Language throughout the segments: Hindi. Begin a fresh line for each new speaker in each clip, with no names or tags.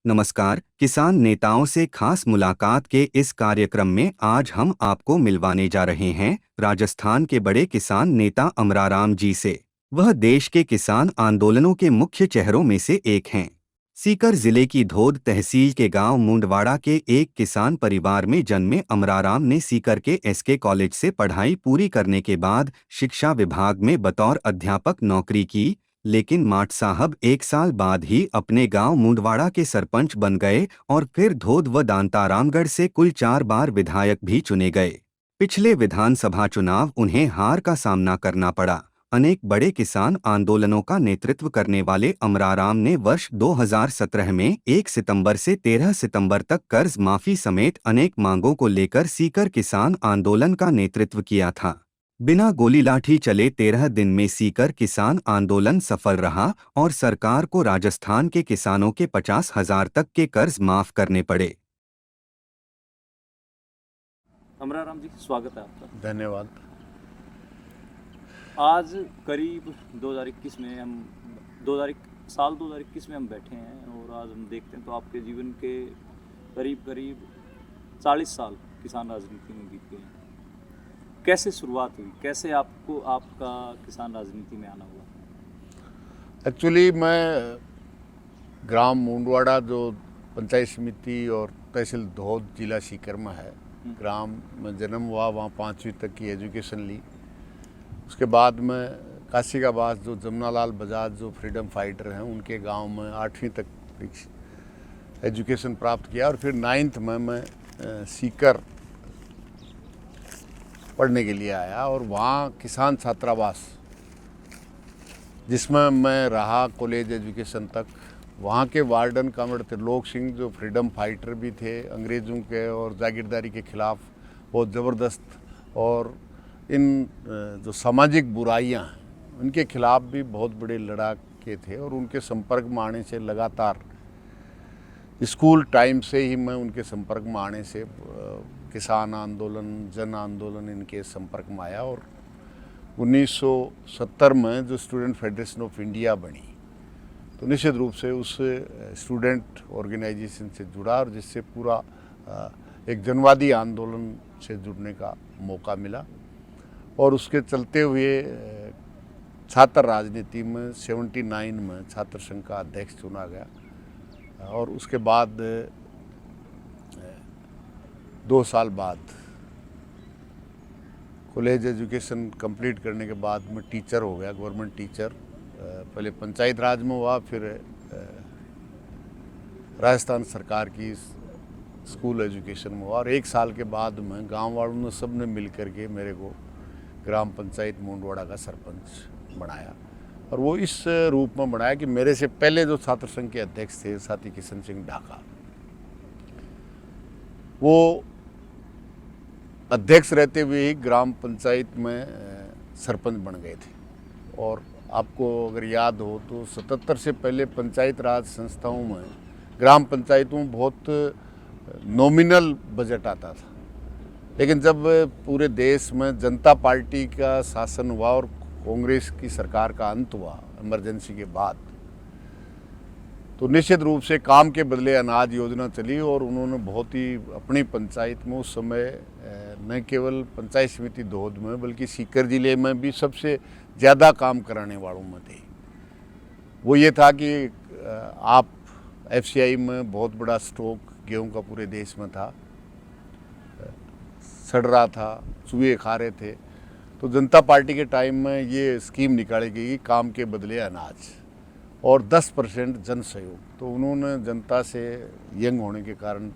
नमस्कार। किसान नेताओं से खास मुलाकात के इस कार्यक्रम में आज हम आपको मिलवाने जा रहे हैं राजस्थान के बड़े किसान नेता अमराराम जी से। वह देश के किसान आंदोलनों के मुख्य चेहरों में से एक हैं। सीकर जिले की धोद तहसील के गांव मुंडवाड़ा के एक किसान परिवार में जन्मे अमराराम ने सीकर के एसके कॉलेज से पढ़ाई पूरी करने के बाद शिक्षा विभाग में बतौर अध्यापक नौकरी की। लेकिन माट साहब एक साल बाद ही अपने गांव मुंडवाड़ा के सरपंच बन गए और फिर धोद व दांतारामगढ़ से कुल 4 बार विधायक भी चुने गए। पिछले विधानसभा चुनाव उन्हें हार का सामना करना पड़ा। अनेक बड़े किसान आंदोलनों का नेतृत्व करने वाले अमराराम ने वर्ष 2017 में 1 सितंबर से 13 सितंबर तक कर्ज माफी समेत अनेक मांगों को लेकर सीकर किसान आंदोलन का नेतृत्व किया था। बिना गोली लाठी चले 13 दिन में सीकर किसान आंदोलन सफल रहा और सरकार को राजस्थान के किसानों के 50,000 तक के कर्ज माफ करने पड़े।
अमराराम जी, स्वागत है आपका।
धन्यवाद।
आज करीब 2021 में हम 2021 में हम बैठे हैं और आज हम देखते हैं तो आपके जीवन के करीब 40 साल किसान राजनीति में बीत गए हैं। कैसे शुरुआत हुई, कैसे आपको आपका किसान राजनीति में आना हुआ?
एक्चुअली मैं ग्राम मुंडवाड़ा जो पंचायत समिति और तहसील धोद जिला सीकर में है, ग्राम में जन्म हुआ, वहाँ 5वीं तक की एजुकेशन ली। उसके बाद में काशीगाबाद जो जमुनालाल बजाज जो फ्रीडम फाइटर हैं उनके गांव में 8वीं तक एजुकेशन प्राप्त किया और फिर 9th में मैं सीकर पढ़ने के लिए आया और वहाँ किसान छात्रावास जिसमें मैं रहा कॉलेज एजुकेशन तक। वहाँ के वार्डन कॉमरेड त्रिलोक सिंह जो फ्रीडम फाइटर भी थे, अंग्रेज़ों के और जागीरदारी के खिलाफ बहुत ज़बरदस्त, और इन जो सामाजिक बुराइयां हैं उनके खिलाफ भी बहुत बड़े लड़ाके थे। और उनके संपर्क में आने से लगातार स्कूल टाइम से ही मैं उनके संपर्क में आने से किसान आंदोलन, जन आंदोलन इनके संपर्क में आया। और 1970 में जो स्टूडेंट फेडरेशन ऑफ इंडिया बनी तो निश्चित रूप से उस स्टूडेंट ऑर्गेनाइजेशन से जुड़ा और जिससे पूरा एक जनवादी आंदोलन से जुड़ने का मौका मिला। और उसके चलते हुए छात्र राजनीति में 79 में छात्र संघ का अध्यक्ष चुना गया और उसके बाद 2 साल बाद कॉलेज एजुकेशन कंप्लीट करने के बाद मैं टीचर हो गया, गवर्नमेंट टीचर। पहले पंचायत राज में हुआ, फिर राजस्थान सरकार की स्कूल एजुकेशन में हुआ और 1 साल के बाद में गांव वालों ने सब ने मिल करके मेरे को ग्राम पंचायत मुंडवाड़ा का सरपंच बनाया। और वो इस रूप में बनाया कि मेरे से पहले जो छात्र संघ के अध्यक्ष थे साथी किशन सिंह ढाका, वो अध्यक्ष रहते हुए ही ग्राम पंचायत में सरपंच बन गए थे। और आपको अगर याद हो तो 77 से पहले पंचायत राज संस्थाओं में, ग्राम पंचायतों में बहुत नॉमिनल बजट आता था। लेकिन जब पूरे देश में जनता पार्टी का शासन हुआ और कांग्रेस की सरकार का अंत हुआ इमरजेंसी के बाद, तो निश्चित रूप से काम के बदले अनाज योजना चली और उन्होंने बहुत ही अपनी पंचायत में उस समय न केवल पंचायत समिति धोद में बल्कि सीकर जिले में भी सबसे ज़्यादा काम कराने वालों में थे। वो ये था कि आप एफसीआई में बहुत बड़ा स्टॉक गेहूं का पूरे देश में था, सड़ रहा था, चूहे खा रहे थे। तो जनता पार्टी के टाइम में ये स्कीम निकाली गई, काम के बदले अनाज और 10% जन सहयोग। तो उन्होंने जनता से यंग होने के कारण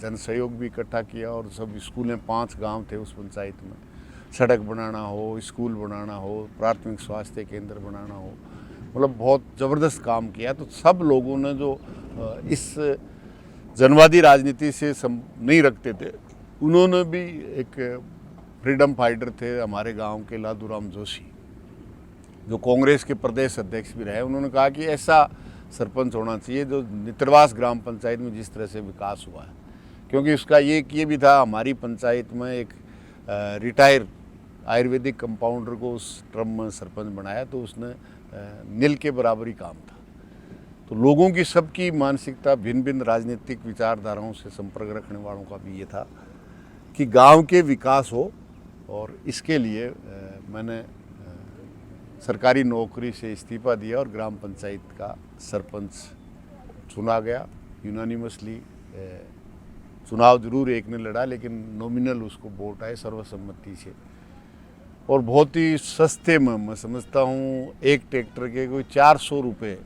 जन सहयोग भी इकट्ठा किया और सब स्कूलें, 5 गांव थे उस पंचायत में, सड़क बनाना हो, स्कूल बनाना हो, प्राथमिक स्वास्थ्य केंद्र बनाना हो, मतलब बहुत ज़बरदस्त काम किया। तो सब लोगों ने जो इस जनवादी राजनीति से नहीं रखते थे, उन्होंने भी एक फ्रीडम फाइटर थे हमारे गांव के लादूराम जोशी, जो कांग्रेस के प्रदेश अध्यक्ष भी रहे, उन्होंने कहा कि ऐसा सरपंच होना चाहिए जो नेत्रवास ग्राम पंचायत में जिस तरह से विकास हुआ है। क्योंकि उसका ये भी था, हमारी पंचायत में एक रिटायर आयुर्वेदिक कंपाउंडर को उस टर्म में सरपंच बनाया तो उसने नील के बराबर ही काम था। तो लोगों की सबकी मानसिकता भिन्न भिन्न राजनीतिक विचारधाराओं से संपर्क रखने वालों का भी ये था कि गांव के विकास हो, और इसके लिए मैंने सरकारी नौकरी से इस्तीफा दिया और ग्राम पंचायत का सरपंच चुना गया यूनानिमसली। चुनाव जरूर एक ने लड़ा, लेकिन नॉमिनल उसको वोट आए सर्वसम्मति से, और बहुत ही सस्ते में मैं समझता हूँ एक ट्रैक्टर के कोई 400 रुपये,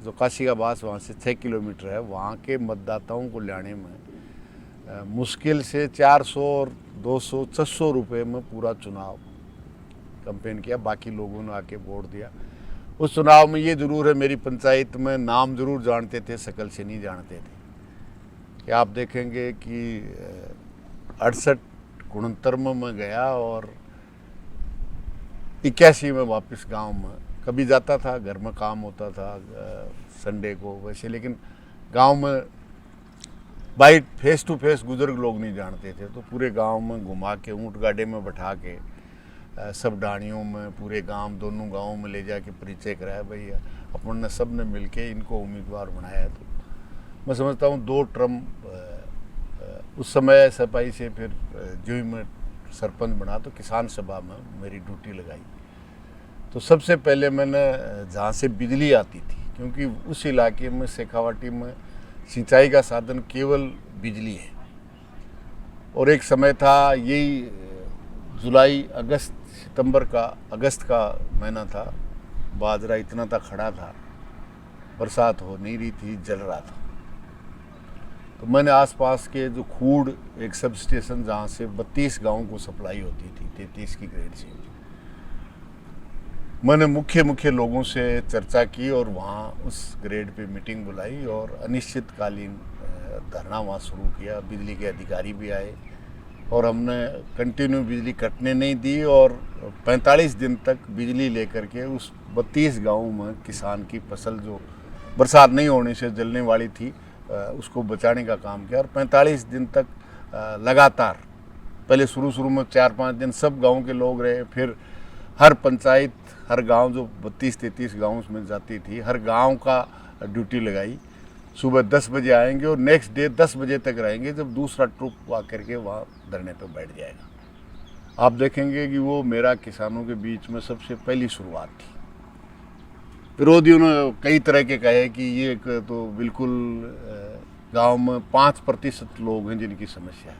जो काशी का बास वहाँ से 6 किलोमीटर है, वहाँ के मतदाताओं को लाने में मुश्किल से 400 और 200 600 रुपये में पूरा चुनाव कैंपेन किया। बाकी लोगों ने आके वोट दिया। उस चुनाव में ये जरूर है, मेरी पंचायत में नाम जरूर जानते थे, शकल से नहीं जानते थे। कि आप देखेंगे कि 68-69 में मैं गया और 81 में वापस गांव में कभी जाता था, घर में काम होता था संडे को वैसे, लेकिन गांव में बाई फेस टू फेस बुजुर्ग लोग नहीं जानते थे। तो पूरे गांव में घुमा के ऊँट गाड़े में बैठा के सब डाणियों में पूरे गांव, दोनों गांवों में ले जाके परिचय कराया, भाई अपन ने सब ने मिल के इनको उम्मीदवार बनाया। तो मैं समझता हूँ 2 टर्म उस समय सफाई से, फिर जो ही मैं सरपंच बना तो किसान सभा में मेरी ड्यूटी लगाई। तो सबसे पहले मैंने जहाँ से बिजली आती थी, क्योंकि उस इलाके में शेखावाटी में सिंचाई का साधन केवल बिजली है, और एक समय था यही जुलाई अगस्त सितंबर का अगस्त का महीना था, बाजरा इतना था खड़ा था, बरसात हो नहीं रही थी, जल रहा था। तो मैंने आसपास के जो खूड़ एक सब स्टेशन जहाँ से 32 गांवों को सप्लाई होती थी 33 की ग्रेड से, मैंने मुख्य लोगों से चर्चा की और वहाँ उस ग्रेड पे मीटिंग बुलाई और अनिश्चितकालीन धरना वहाँ शुरू किया। बिजली के अधिकारी भी आए और हमने कंटिन्यू बिजली कटने नहीं दी, और 45 दिन तक बिजली लेकर के उस 32 गाँवों में किसान की फसल जो बरसात नहीं होने से जलने वाली थी उसको बचाने का काम किया। और 45 दिन तक लगातार, पहले शुरू में 4-5 दिन सब गाँव के लोग रहे, फिर हर पंचायत, हर गांव जो 32-33 गाँव में जाती थी, हर गांव का ड्यूटी लगाई। सुबह 10 बजे आएंगे और नेक्स्ट डे 10 बजे तक रहेंगे, जब दूसरा ट्रुप आकर के वहाँ धरने पे बैठ जाएगा। आप देखेंगे कि वो मेरा किसानों के बीच में सबसे पहली शुरुआत थी। विरोधियों ने कई तरह के कहे कि ये तो बिल्कुल गांव में 5% लोग हैं जिनकी समस्या है,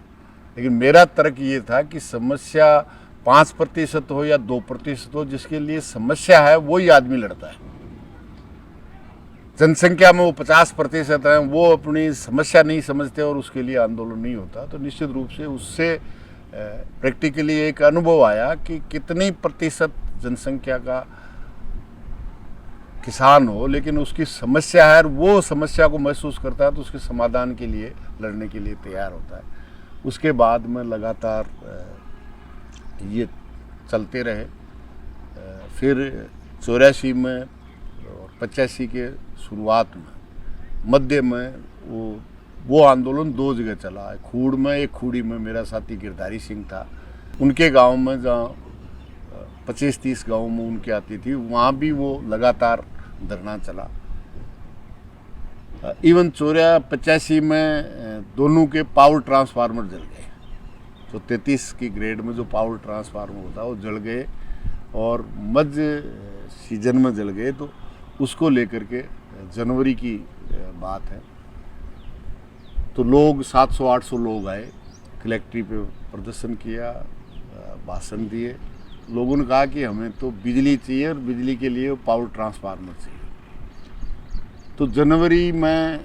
लेकिन मेरा तर्क ये था कि समस्या 5% हो या 2% हो, जिसके लिए समस्या है वही आदमी लड़ता है। जनसंख्या में वो 50% हैं, वो अपनी समस्या नहीं समझते और उसके लिए आंदोलन नहीं होता। तो निश्चित रूप से उससे प्रैक्टिकली एक अनुभव आया कि कितनी प्रतिशत जनसंख्या का किसान हो, लेकिन उसकी समस्या है, वो समस्या को महसूस करता है तो उसके समाधान के लिए लड़ने के लिए तैयार होता है। उसके बाद में लगातार ये चलते रहे। फिर 84 में और 85 के शुरुआत में मध्य में वो आंदोलन 2 जगह चला है। खूड़ में, एक खूड़ी में मेरा साथी गिरधारी सिंह था, उनके गांव में जहाँ 25-30 गाँव में उनकी आती थी, वहाँ भी वो लगातार धरना चला। इवन 84-85 में दोनों के पावर ट्रांसफार्मर जल गए। तो 33 की ग्रेड में जो पावर ट्रांसफार्मर होता है वो जल गए और मध्य सीजन में जल गए। तो उसको लेकर के जनवरी की बात है, तो लोग 700-800 लोग आए, कलेक्ट्री पे प्रदर्शन किया, भाषण दिए। लोगों ने कहा कि हमें तो बिजली चाहिए और बिजली के लिए पावर ट्रांसफार्मर चाहिए। तो जनवरी में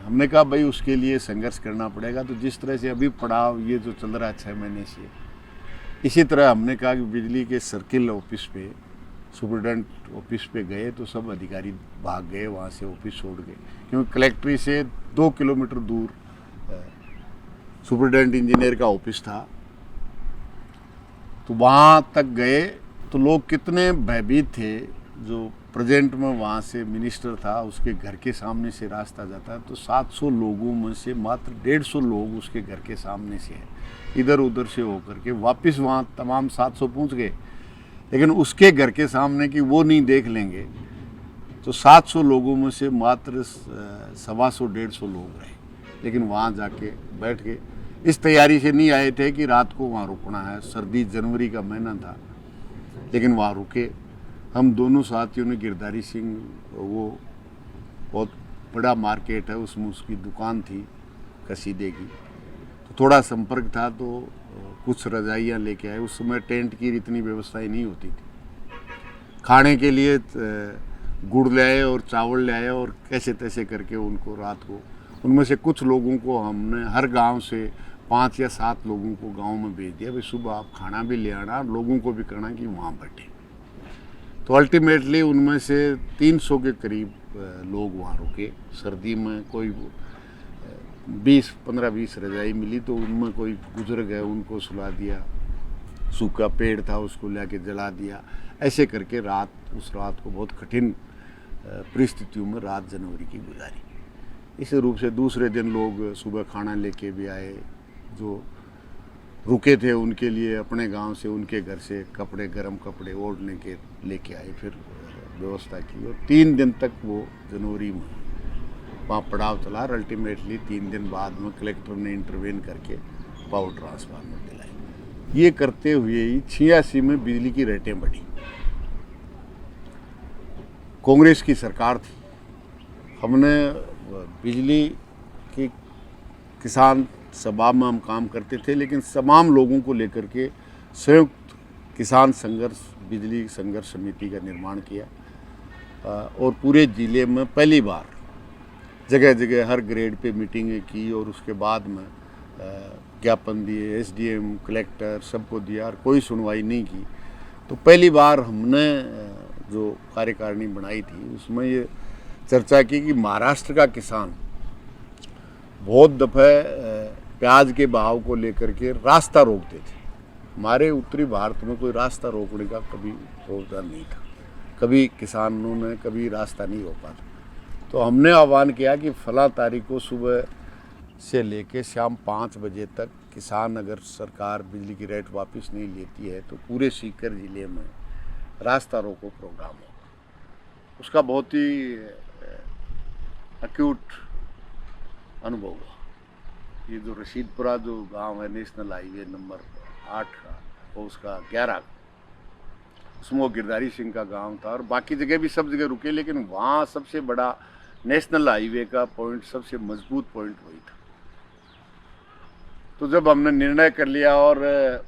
हमने कहा भाई उसके लिए संघर्ष करना पड़ेगा। तो जिस तरह से अभी पड़ाव ये जो चल रहा है 6 महीने से, इसी तरह हमने कहा कि बिजली के सर्किल ऑफिस पे, सुपरिटेंडेंट ऑफिस पे गए तो सब अधिकारी भाग गए, वहाँ से ऑफिस छोड़ गए, क्योंकि कलेक्ट्री से 2 किलोमीटर दूर सुपरिटेंडेंट इंजीनियर का ऑफिस था। तो वहाँ तक गए तो लोग कितने भयभीत थे। जो प्रेजेंट में वहाँ से मिनिस्टर था, उसके घर के सामने से रास्ता जाता है, तो 700 लोगों में से मात्र 150 लोग उसके घर के सामने से हैं, इधर उधर से होकर के वापस वहाँ तमाम 700 पहुँच गए। लेकिन उसके घर के सामने की वो नहीं देख लेंगे तो 700 लोगों में से मात्र 125-150 लोग रहे, लेकिन वहाँ जाके बैठ के इस तैयारी से नहीं आए थे कि रात को वहाँ रुकना है। सर्दी जनवरी का महीना था, लेकिन वहाँ रुके। हम दोनों साथियों ने, गिरधारी सिंह, वो बहुत बड़ा मार्केट है, उसमें उसकी दुकान थी कसीदे की, तो थोड़ा संपर्क था, तो कुछ रजाइयाँ लेके आए। उस समय टेंट की इतनी व्यवस्थाएं नहीं होती थी। खाने के लिए गुड़ ले आए और चावल ले आए और कैसे तैसे करके उनको रात को, उनमें से कुछ लोगों को हमने हर गांव से 5 या 7 लोगों को गांव में भेज दिया, भाई सुबह आप खाना भी ले आना, लोगों को भी करना कि वहाँ बैठे। तो अल्टीमेटली उनमें से 300 के करीब लोग वहाँ रुके। सर्दी में कोई 15-20 रजाई मिली, तो उनमें कोई गुजर गए, उनको सुला दिया, सूखा पेड़ था उसको लेके जला दिया। ऐसे करके उस रात को बहुत कठिन परिस्थितियों में रात जनवरी की गुजारी। इस रूप से दूसरे दिन लोग सुबह खाना लेके भी आए, जो रुके थे उनके लिए अपने गांव से, उनके घर से कपड़े, गर्म कपड़े ओढ़ने के लेके आए, फिर व्यवस्था की। और 3 दिन तक वो जनवरी में वहाँ पड़ाव चला। और अल्टीमेटली 3 दिन बाद में कलेक्टर ने इंटरवेन करके पावर ट्रांसफार्मर दिलाई। ये करते हुए ही 86 में बिजली की रेटें बढ़ी। कांग्रेस की सरकार थी, हमने बिजली की किसान सभा में हम काम करते थे, लेकिन तमाम लोगों को लेकर के संयुक्त किसान संघर्ष बिजली संघर्ष समिति का निर्माण किया। और पूरे ज़िले में पहली बार जगह जगह हर ग्रेड पे मीटिंगें की, और उसके बाद में ज्ञापन दिए, एसडीएम, कलेक्टर सबको दिया, और कोई सुनवाई नहीं की। तो पहली बार हमने जो कार्यकारिणी बनाई थी, उसमें ये चर्चा की कि महाराष्ट्र का किसान बहुत दफ़े प्याज के भाव को लेकर के रास्ता रोकते थे। हमारे उत्तरी भारत में कोई रास्ता रोकने का कभी प्रावधान नहीं था, कभी किसानों ने कभी रास्ता नहीं रोका था। तो हमने आह्वान किया कि फला तारीख को सुबह से लेके शाम 5 बजे तक किसान, अगर सरकार बिजली की रेट वापस नहीं लेती है, तो पूरे सीकर ज़िले में रास्ता रोको प्रोग्राम होगा। उसका बहुत ही एक्यूट अनुभव हुआ। ये जो रशीदपुरा जो गांव है, नेशनल हाईवे नंबर 8 का, वो उसका 11, उसमें वो गिरधारी सिंह का गांव था, और बाकी जगह भी सब जगह रुके, लेकिन वहाँ सबसे बड़ा नेशनल हाईवे का पॉइंट, सबसे मजबूत पॉइंट वही था। तो जब हमने निर्णय कर लिया और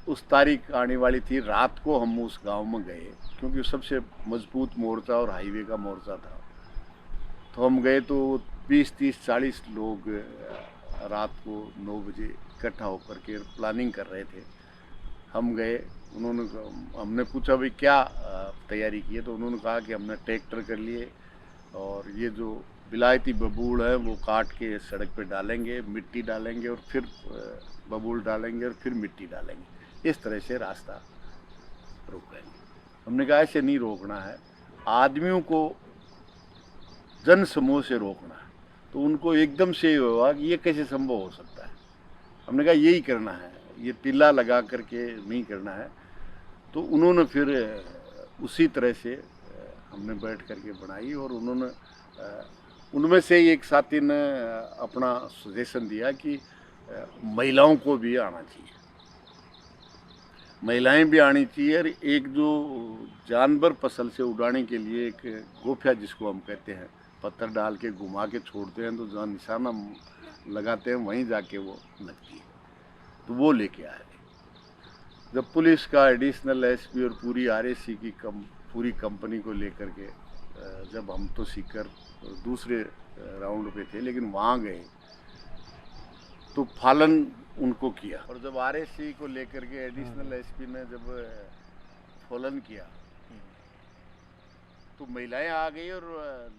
उस तारीख आने वाली थी, रात को हम उस गांव में गए, क्योंकि सबसे मजबूत मोर्चा और हाईवे का मोर्चा था। तो हम गए तो 20, 30, 40 लोग रात को 9 बजे इकट्ठा होकर के प्लानिंग कर रहे थे। हम गए, हमने पूछा भाई क्या तैयारी की है, तो उन्होंने कहा कि हमने ट्रैक्टर कर लिए, और ये जो विलायती बबूल है वो काट के सड़क पे डालेंगे, मिट्टी डालेंगे, और फिर बबूल डालेंगे, और फिर मिट्टी डालेंगे। इस तरह से रास्ता रोकेंगे। हमने कहा ऐसे नहीं रोकना है, आदमियों को जन समूह से रोकना है। तो उनको एकदम से हुआ कि ये कैसे संभव हो सकता है। हमने कहा यही करना है, ये तिल्ला लगा करके नहीं करना है। तो उन्होंने फिर उसी तरह से हमने बैठ करके बनाई, और उनमें से एक साथी ने अपना सजेशन दिया कि महिलाओं को भी आना चाहिए, महिलाएं भी आनी चाहिए। और एक जो जानवर फसल से उड़ाने के लिए एक गोफिया जिसको हम कहते हैं, पत्थर डाल के घुमा के छोड़ते हैं, तो जहाँ निशाना लगाते हैं वहीं जाके वो लगती है, तो वो लेके आए। जब पुलिस का एडिशनल एसपी और पूरी आरएसी की पूरी कंपनी को लेकर के, जब हम तो सीकर दूसरे राउंड पे थे, लेकिन वहाँ गए तो फालन उनको किया। और जब आरएसी को लेकर के एडिशनल एसपी ने जब फॉलन किया, तो महिलाएं आ गई, और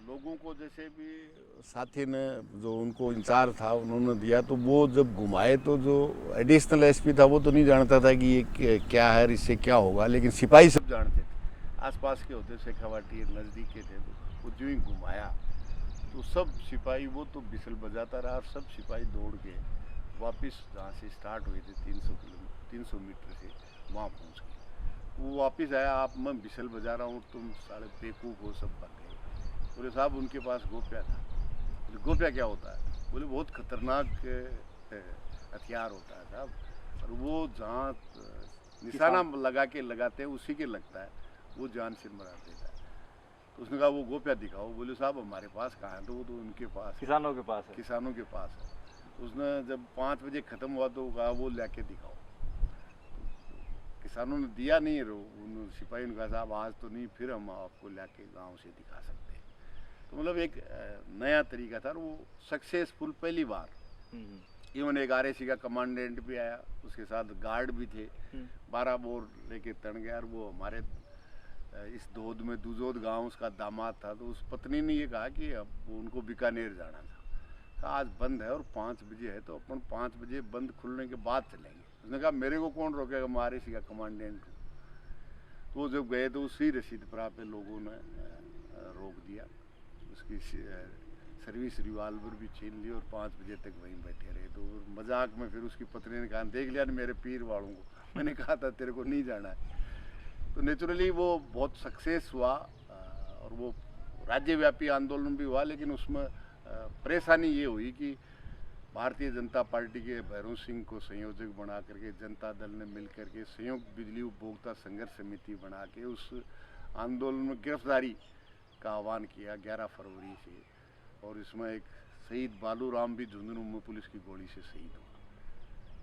लोगों को जैसे भी साथी ने जो उनको इंचार्ज था उन्होंने दिया, तो वो जब घुमाए, तो जो एडिशनल एसपी था वो तो नहीं जानता था कि ये क्या है, इससे क्या होगा, लेकिन सिपाही सब जानते थे, आसपास के होते, शेखावाटी नज़दीक के थे। तो वो जो ही घुमाया तो सब सिपाही, वो तो बिसल बजाता रहा, और सब सिपाही दौड़ के वापस जहाँ से स्टार्ट हुए थे 300 मीटर से वहाँ पहुँच गए। वो वापस आया, आप मैं बिसल बजा रहा हूँ, तुम साले बेवकूफ़ हो, सब भाग गए। बोले साहब उनके पास गोप्या था। बोले गोप्या क्या होता है? बोले बहुत खतरनाक हथियार होता है साहब, और वो जहाँ निशाना लगा के लगाते हैं उसी के लगता है, वो जान से मरा देता है। तो उसने कहा वो गोप्या दिखाओ। बोले साहब हमारे पास कहाँ है? तो वो तो उनके पास,
किसानों के पास है।
किसानों के पास है। उसने जब 5 बजे ख़त्म हुआ तो कहा वो लेके दिखाओ। किसानों ने दिया नहीं, उन सिपाही ने कहा साहब आज तो नहीं, फिर हम आपको लेके गांव से दिखा सकते हैं। तो मतलब एक नया तरीका था और वो सक्सेसफुल पहली बार। इवन एक RSC का कमांडेंट भी आया, उसके साथ गार्ड भी थे, 12 बोर लेके तन गया। और वो हमारे इस धोद में दुजोद गांव उसका दामाद था, तो उस पत्नी ने ये कहा कि अब उनको बीकानेर जाना था। आज बंद है और 5 बजे है, तो अपन 5 बजे बंद खुलने के बाद चलेंगे। उसने कहा मेरे को कौन रोकेगा, मैं RSC का कमांडेंट हूँ। तो वो जब गए तो उसी रशीदपुरा पे लोगों ने रोक दिया, उसकी सर्विस रिवाल्वर भी छीन ली और 5 बजे तक वहीं बैठे रहे। तो मजाक में फिर उसकी पत्नी ने कहा देख लिया ना मेरे पीर वालों को, मैंने कहा था तेरे को नहीं जाना है। तो नेचुरली वो बहुत सक्सेस हुआ और वो राज्यव्यापी आंदोलन भी हुआ। लेकिन उसमें परेशानी ये हुई कि भारतीय जनता पार्टी के भैरों सिंह को संयोजक बना करके जनता दल ने मिल करके संयुक्त बिजली उपभोक्ता संघर्ष समिति बना के उस आंदोलन में गिरफ्तारी का आह्वान किया 11 फरवरी से। और इसमें एक शहीद बालू राम भी झुंझुनू में पुलिस की गोली से शहीद हुआ।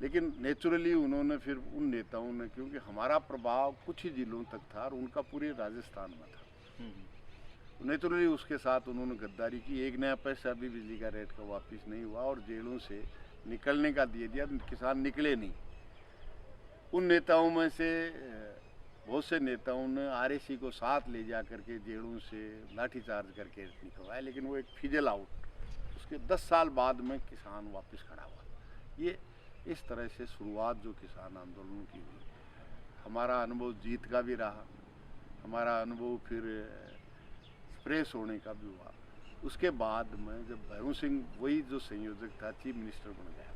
लेकिन नेचुरली उन्होंने फिर उन नेताओं ने, क्योंकि हमारा प्रभाव कुछ ही जिलों तक था और उनका पूरे राजस्थान में था, नेचुरली उसके साथ उन्होंने गद्दारी की। एक नया पैसा भी बिजली का रेट का वापस नहीं हुआ और जेलों से निकलने का दे दिया, किसान निकले नहीं। उन नेताओं में से बहुत से नेताओं ने RSC को साथ ले जा करके जेलों से लाठीचार्ज करके निकलवाया, लेकिन वो एक फिजल आउट। उसके 10 साल बाद में किसान वापस खड़ा हुआ। ये इस तरह से शुरुआत जो किसान आंदोलन की हुई। हमारा अनुभव जीत का भी रहा, हमारा अनुभव फिर प्रेस होने का भी हुआ। उसके बाद में जब भैरू सिंह वही जो संयोजक था चीफ मिनिस्टर बन गया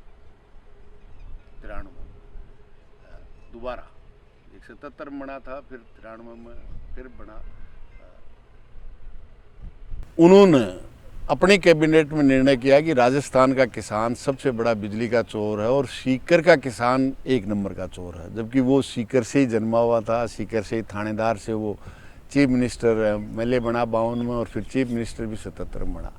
93 दोबारा, 177 में बना था, फिर 93 में फिर बना। उन्होंने अपनी कैबिनेट में निर्णय किया कि राजस्थान का किसान सबसे बड़ा बिजली का चोर है और सीकर का किसान 1 नंबर का चोर है। जबकि वो सीकर से ही जन्मा हुआ था, सीकर से ही थानेदार से वो चीफ मिनिस्टर MLA बना 52 में और फिर चीफ मिनिस्टर भी 77 में बना।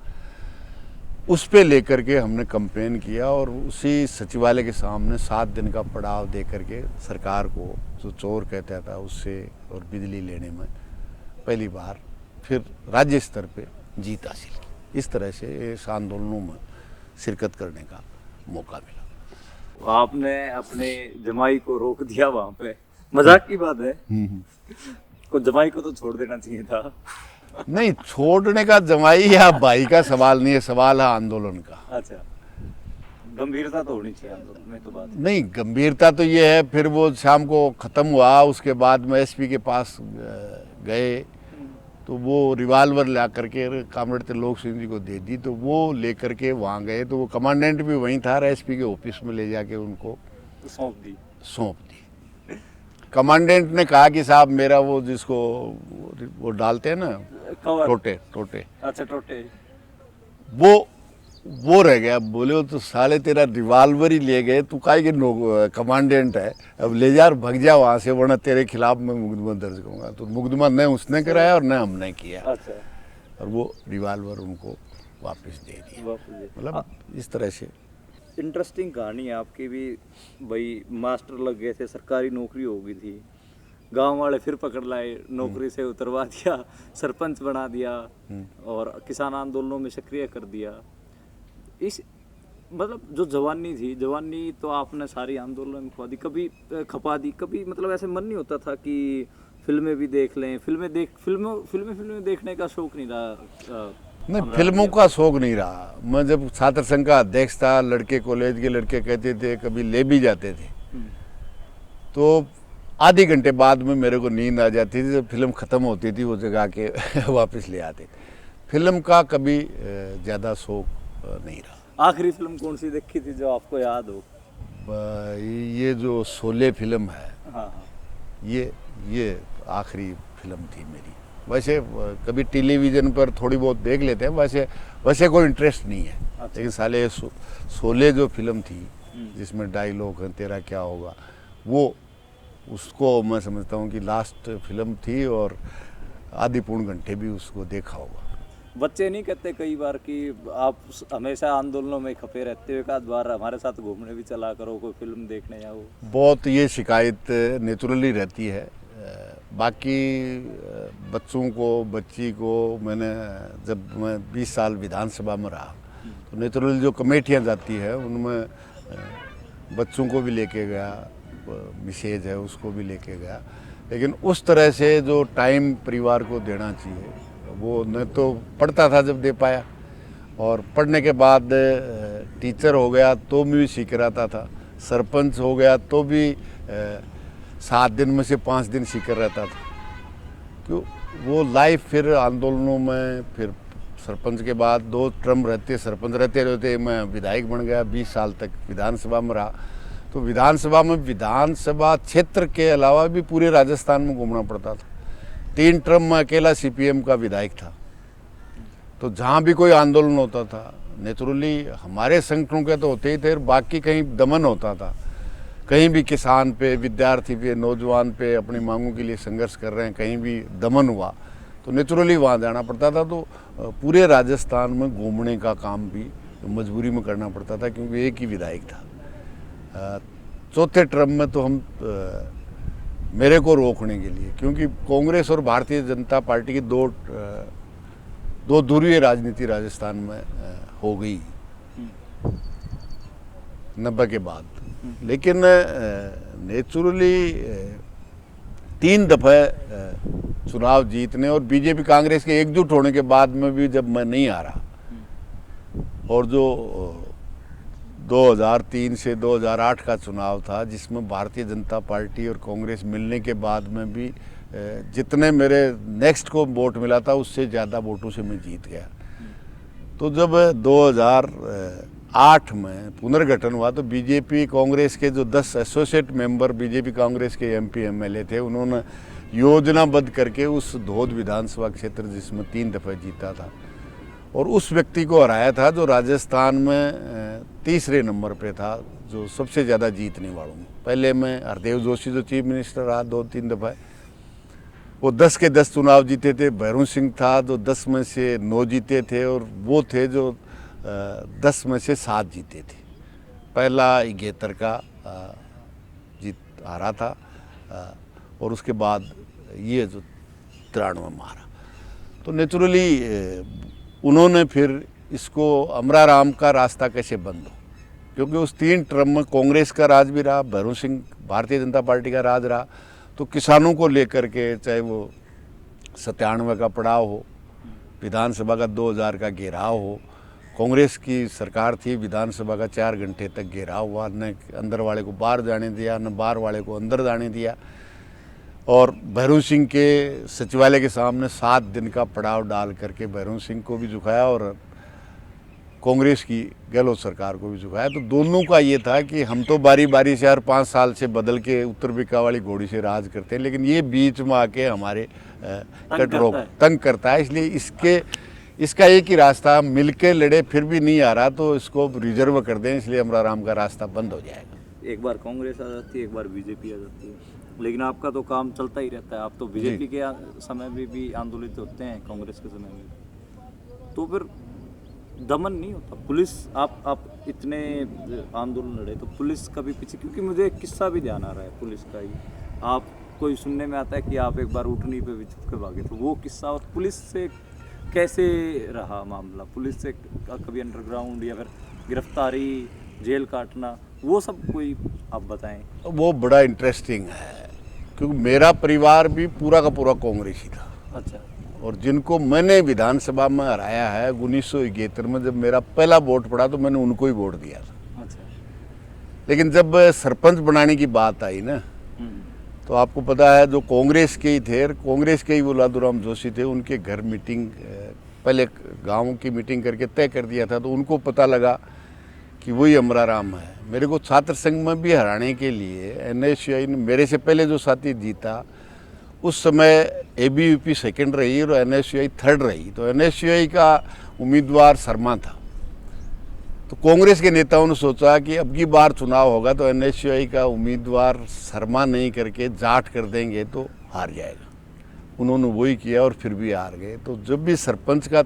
उस पे लेकर के हमने कंपेन किया और उसी सचिवालय के सामने 7 दिन का पड़ाव दे करके सरकार को जो चोर कहता था उससे और बिजली लेने में पहली बार फिर राज्य स्तर पे जीत हासिल की। इस तरह से इस आंदोलनों में शिरकत करने का मौका मिला।
आपने अपने जमाई को रोक दिया वहां पे, मजाक की बात है। को जमाई को तो छोड़ देना चाहिए था।
नहीं, छोड़ने का जमाई या भाई का सवाल नहीं है, सवाल है आंदोलन का।
अच्छा, गंभीरता तो होनी चाहिए आंदोलन में, तो बात
नहीं, गंभीरता तो ये है। फिर वो शाम को ख़त्म हुआ, उसके बाद में SP के पास गए तो वो रिवाल्वर ला करके कामरेड त्रिलोक सिंह जी को दे दी। तो वो लेकर के वहाँ गए तो वो कमांडेंट भी वहीं था, SP के ऑफिस में ले जाके उनको सौंप दी। कमांडेंट ने कहा कि साहब मेरा वो जिसको वो डालते हैं ना टोटे,
अच्छा टोटे,
वो रह गया। बोले वो तो साले तेरा रिवाल्वर ही ले गए, तू काहे के कमांडेंट है, अब ले जा भग जा वहाँ से, वरना तेरे खिलाफ मैं मुकदमा दर्ज करूँगा। तो मुकदमा न उसने कराया और न हमने किया।
अच्छा,
और वो रिवाल्वर उनको वापस दे दिया। मतलब इस तरह से
इंटरेस्टिंग कहानी है आपकी भी। भाई मास्टर लग गए थे, सरकारी नौकरी हो गई थी, गांव वाले फिर पकड़ लाए, नौकरी से उतरवा दिया, सरपंच बना दिया और किसान आंदोलनों में सक्रिय कर दिया। इस मतलब जो जवानी थी, जवानी तो आपने सारी आंदोलन में खपा दी। कभी मतलब ऐसे मन नहीं होता था कि फिल्में भी देख लें? फिल्में देखने का शौक नहीं रहा?
नहीं, फिल्मों का शौक नहीं रहा। मैं जब छात्र संघ का अध्यक्ष था, लड़के कॉलेज के लड़के कहते थे, कभी ले भी जाते थे, तो आधे घंटे बाद में मेरे को नींद आ जाती थी। जब फिल्म ख़त्म होती थी वो जगा के वापस ले आते थे। फिल्म का कभी ज़्यादा शौक नहीं रहा।
आखिरी फिल्म कौन सी देखी थी जो आपको याद हो?
ये जो शोले फिल्म है,
हाँ,
ये आखिरी फिल्म थी मेरी। वैसे कभी टेलीविज़न पर थोड़ी बहुत देख लेते हैं, वैसे वैसे कोई इंटरेस्ट नहीं है। लेकिन साले शोले जो फिल्म थी जिसमें डायलॉग है तेरा क्या होगा, वो उसको मैं समझता हूँ कि लास्ट फिल्म थी और आधी पौन घंटे भी उसको देखा होगा।
बच्चे नहीं कहते कई बार कि आप हमेशा आंदोलनों में खपे रहते हो, एक आध बार हमारे साथ घूमने भी चला करो, कोई फिल्म देखने या वो?
बहुत ये शिकायत नेचुरली रहती है। बाकी बच्चों को, बच्ची को मैंने, जब मैं 20 साल विधानसभा में रहा तो नेचुरली जो कमेटियाँ जाती है उनमें बच्चों को भी लेके गया, मिसेज है उसको भी लेके गया। लेकिन उस तरह से जो टाइम परिवार को देना चाहिए वो न तो पढ़ता था जब दे पाया, और पढ़ने के बाद टीचर हो गया तो भी सीख रहता था, सरपंच हो गया तो भी 7 दिन में से 5 दिन सीख रहता था। क्यों वो लाइफ फिर आंदोलनों में, फिर सरपंच के बाद 2 टर्म रहते, सरपंच रहते मैं विधायक बन गया, 20 साल तक विधानसभा में रहा। तो विधानसभा में विधानसभा क्षेत्र के अलावा भी पूरे राजस्थान में घूमना पड़ता था। 3 टर्म में अकेला सीपीएम का विधायक था। तो जहाँ भी कोई आंदोलन होता था, नेचुरली हमारे संगठनों के तो होते ही थे, बाकी कहीं दमन होता था, कहीं भी किसान पे, विद्यार्थी पे, नौजवान पे अपनी मांगों के लिए संघर्ष कर रहे हैं, कहीं भी दमन हुआ तो नेचुरली वहाँ जाना पड़ता था। तो पूरे राजस्थान में घूमने का काम भी मजबूरी में करना पड़ता था, क्योंकि एक ही विधायक था। चौथे टर्म में तो हम मेरे को रोकने के लिए, क्योंकि कांग्रेस और भारतीय जनता पार्टी की दो ध्रुवीय राजनीति राजस्थान में हो गई 90 के बाद। लेकिन नेचुरली 3 दफ़े चुनाव जीतने और बीजेपी कांग्रेस के एकजुट होने के बाद में भी जब मैं नहीं आ रहा, और जो 2003 से 2008 का चुनाव था जिसमें भारतीय जनता पार्टी और कांग्रेस मिलने के बाद में भी जितने मेरे नेक्स्ट को वोट मिला था उससे ज़्यादा वोटों से मैं जीत गया। तो जब 2008 में पुनर्गठन हुआ तो बीजेपी कांग्रेस के जो 10 एसोसिएट मेंबर बीजेपी कांग्रेस के एमपी एमएलए थे, उन्होंने योजनाबद्ध करके उस धोद विधानसभा क्षेत्र जिसमें 3 दफ़े जीता था और उस व्यक्ति को हराया था जो राजस्थान में तीसरे नंबर पे था, जो सबसे ज़्यादा जीतने वालों में। पहले में हरदेव जोशी जो चीफ मिनिस्टर रहा 2-3 दफ़ा, वो 10 के 10 चुनाव जीते थे। भैरू सिंह था जो 10 में से 9 जीते थे, और वो थे जो 10 में से 7 जीते थे। पहला 71 का जीत हारा था, और उसके बाद ये जो 93 में हारा। तो नेचुरली उन्होंने फिर इसको अमराराम का रास्ता कैसे बंद हो, क्योंकि उस 3 टर्म में कांग्रेस का राज भी रहा, भैरू सिंह भारतीय जनता पार्टी का राज रहा। तो किसानों को लेकर के, चाहे वो 97 का पड़ाव हो, विधानसभा का 2000 का घेराव हो, कांग्रेस की सरकार थी, विधानसभा का 4 घंटे तक घेराव हुआ, न अंदर वाले को बाहर जाने दिया, न बाहर वाले को अंदर जाने दिया। और भैरू सिंह के सचिवालय के सामने 7 दिन का पड़ाव डाल करके भैरू सिंह को भी झुकाया और कांग्रेस की गहलोत सरकार को भी झुकाया। तो दोनों का ये था कि हम तो बारी बारी से हर 5 साल से बदल के उत्तर बिका वाली घोड़ी से राज करते हैं, लेकिन ये बीच में आके हमारे तंग करता है। इसलिए इसका एक ही रास्ता, मिलके लड़े फिर भी नहीं आ रहा तो इसको रिजर्व कर दें, इसलिए अमराराम का रास्ता बंद हो जाएगा।
एक बार कांग्रेस आ जाती है, एक बार बीजेपी आ जाती है, लेकिन आपका तो काम चलता ही रहता है। आप तो बीजेपी के समय में भी आंदोलित होते हैं, कांग्रेस के समय में, तो फिर दमन नहीं होता? पुलिस, आप इतने आंदोलन लड़े तो पुलिस कभी पीछे? क्योंकि मुझे एक किस्सा भी ध्यान आ रहा है पुलिस का ही, आप कोई सुनने में आता है कि आप एक बार उठनी पे भी छुप के भागे, तो वो किस्सा और पुलिस से कैसे रहा मामला? पुलिस से कभी अंडरग्राउंड या फिर गिरफ्तारी, जेल काटना, वो सब कोई आप बताएं।
वो बड़ा इंटरेस्टिंग है, क्योंकि मेरा परिवार भी पूरा का पूरा कांग्रेसी था।
अच्छा।
और जिनको मैंने विधानसभा में हराया है 1971 में, जब मेरा पहला वोट पड़ा तो मैंने उनको ही वोट दिया था।
अच्छा।
लेकिन जब सरपंच बनाने की बात आई ना, तो आपको पता है जो कांग्रेस के ही थे, कांग्रेस के ही वो लादूराम जोशी थे, उनके घर मीटिंग, पहले गाँव की मीटिंग करके तय कर दिया था। तो उनको पता लगा कि वही अमराराम है। मेरे को छात्र संघ में भी हराने के लिए NSCI ने, मेरे से पहले जो साथी जीता उस समय एबीवीपी सेकंड रही और एनएसयूआई थर्ड रही। तो एनएसयूआई का उम्मीदवार शर्मा था। तो कांग्रेस के नेताओं ने सोचा कि अब की बार चुनाव होगा तो एनएसयूआई का उम्मीदवार शर्मा नहीं करके जाट कर देंगे तो हार जाएगा। उन्होंने वही किया और फिर भी हार गए। तो जब भी सरपंच का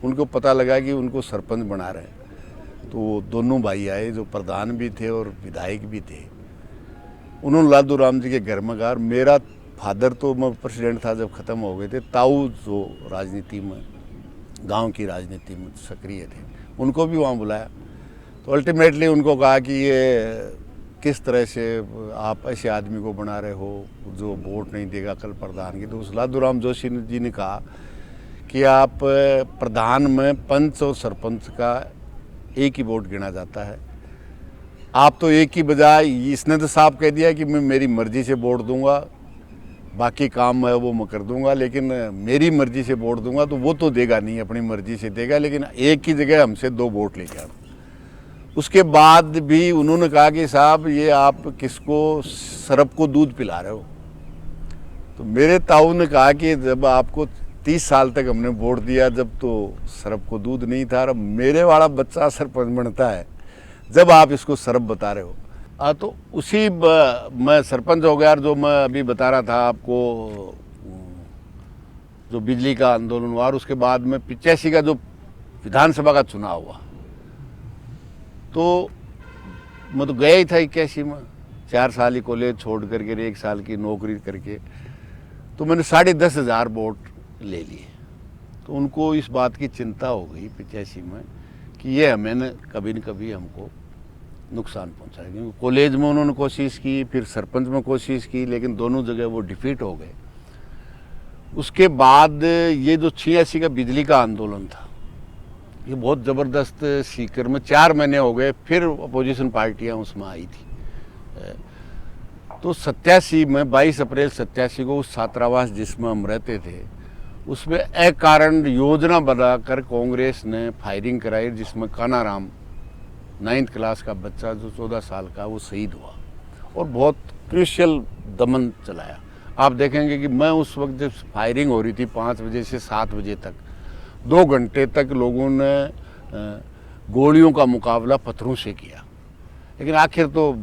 उनको पता लगा कि उनको सरपंच बना रहे हैं, तो दोनों भाई आए जो प्रधान भी थे और विधायक भी थे। उन्होंने लादू राम जी के घर में कहा। मेरा फादर तो मैं प्रेसिडेंट था जब ख़त्म हो गए थे, ताऊ जो राजनीति में, गांव की राजनीति में सक्रिय थे, उनको भी वहाँ बुलाया। तो अल्टीमेटली उनको कहा कि ये किस तरह से आप ऐसे आदमी को बना रहे हो जो वोट नहीं देगा कल प्रधान की। तो उस लादूराम जोशी जी ने कहा कि आप प्रधान में पंच और सरपंच का एक ही वोट गिना जाता है, आप तो एक की बजाय, इसने तो साफ कह दिया कि मैं मेरी मर्जी से वोट दूंगा, बाकी काम है वो मैं कर दूंगा, लेकिन मेरी मर्जी से वोट दूंगा तो वो तो देगा नहीं, अपनी मर्जी से देगा, लेकिन एक की जगह हमसे 2 वोट लेके आना। उसके बाद भी उन्होंने कहा कि साहब ये आप किसको, सरप को दूध पिला रहे हो। तो मेरे ताऊ ने कहा कि जब आपको 30 साल तक हमने वोट दिया जब तो सरप को दूध नहीं था, अब मेरे वाला बच्चा सरपंच बनता है जब आप इसको सरप बता रहे हो। तो उसी मैं सरपंच हो गया। जो मैं अभी बता रहा था आपको, जो बिजली का आंदोलन हुआ और उसके बाद में 85 का जो विधानसभा का चुनाव हुआ, तो मैं तो गया ही था 81 में, 4 साल ही कॉलेज छोड़ करके 1 साल की नौकरी करके। तो मैंने 10,500 वोट ले लिए। तो उनको इस बात की चिंता हो गई 85 में कि ये हमें कभी न कभी हमको नुकसान पहुंचाएगा। क्योंकि कॉलेज में उन्होंने कोशिश की, फिर सरपंच में कोशिश की, लेकिन दोनों जगह वो डिफीट हो गए। उसके बाद ये जो 86 का बिजली का आंदोलन था, ये बहुत ज़बरदस्त सीकर में 4 महीने हो गए, फिर अपोजिशन पार्टियां उसमें आई थी। तो 87 में 22 अप्रैल 87 को उस छात्रावास जिसमें हम रहते थे, उसमें एक कारण योजना बनाकर कांग्रेस ने फायरिंग कराई, जिसमें कानाराम 9th क्लास का बच्चा जो 14 साल का वो शहीद हुआ और बहुत क्रूशियल दमन चलाया। आप देखेंगे कि मैं उस वक्त जब फायरिंग हो रही थी 5 बजे से 7 बजे तक, 2 घंटे तक लोगों ने गोलियों का मुकाबला पत्थरों से किया, लेकिन आखिर तो